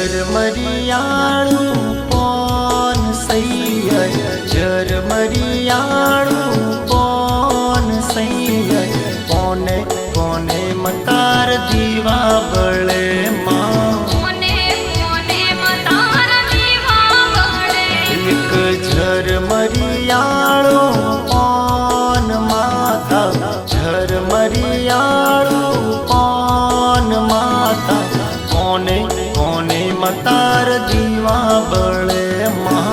झरमरियाळू कोण सैया झरमरियाळू कोण सैया कोने कोने मतार दीवा बळे माँ एक झरमरियाळू कोण माता झरमरियाळू कोण माता कोने कोने मतार दीवा बळे माँ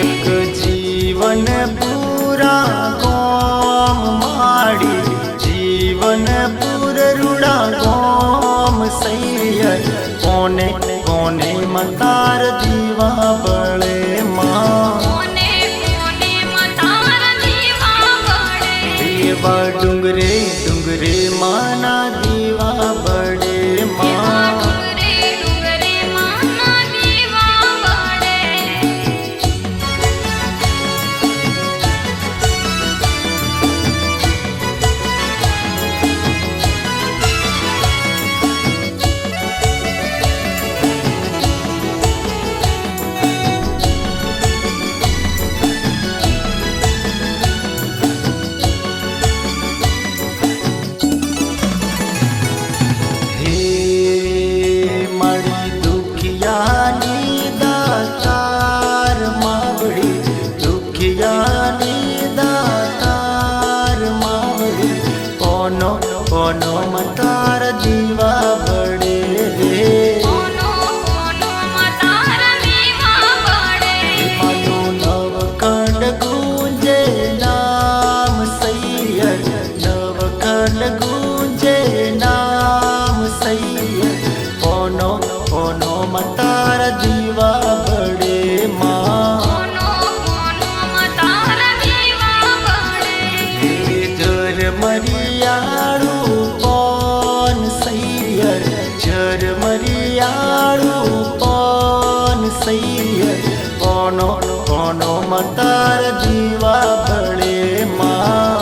एक जीवन पूरा गोम माड़ी जीवन पूर रुड़ा गोम सैया कोने कोने मतार दीवा बळे माँ देवा डुंगरे डुंगरे माना दीवा बड़े माँ कोनो मतार दीवा बड़े रे मानो नव कंड गूंजे नाम सैया नव कंड गूंजे नाम सैया कोनो कोनो मतार दीवा बड़े माँ झरमरियाळू कोण सैया झरमरियाळू कोण सैया कोनो कोनो मतार दीवा बळे माँ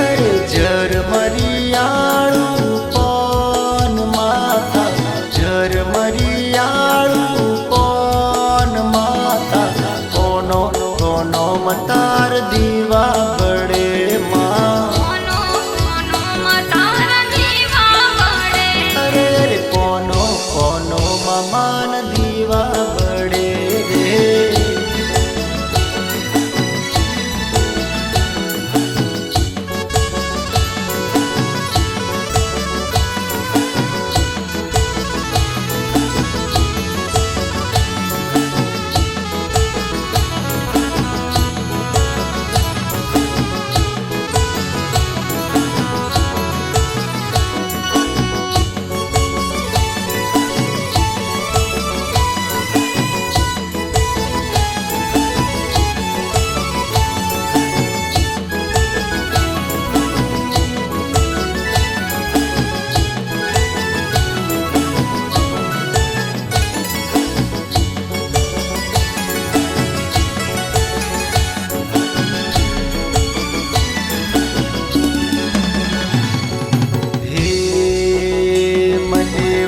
अरे झरमरियाळू कोण माता झरमरियाळू कोण माता कोनो कोनो मतार दीवा बड़े माँ अरे रे कोनो कोनो ममान दीवा बड़े रे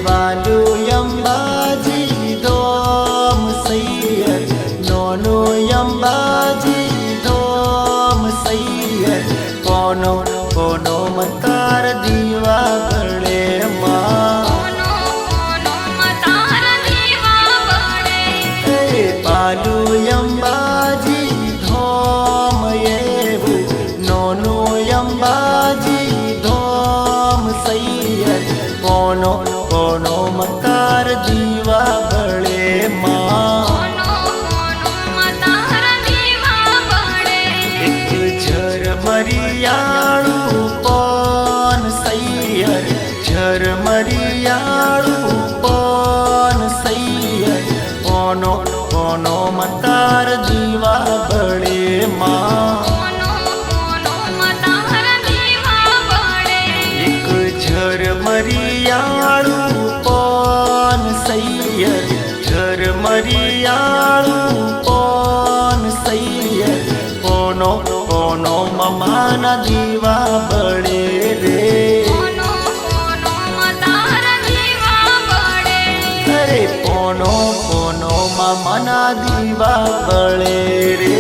वालू यम्बाजी दोम सैया नोनो यम्बाजी दोम सैया कोनो कोनो मतार दीवा बड़े माँ वालू यम्बाजी धोम येबू नोनो यम्बाजी धोम सैया कोनो कोनो मतार दीवा बड़े माँ एक झरमरियाळू कोण सैया झरमरियाळू कोण सैया कोनो कोनो मतार दीवा बड़े माँ एक झरमरियाळू कोण सैया झरमरियाळू कोण सैया कोनो कोनो ममा માના દીવા બળે રે અરે પોનો પોનો માં મના દીવા બળે રે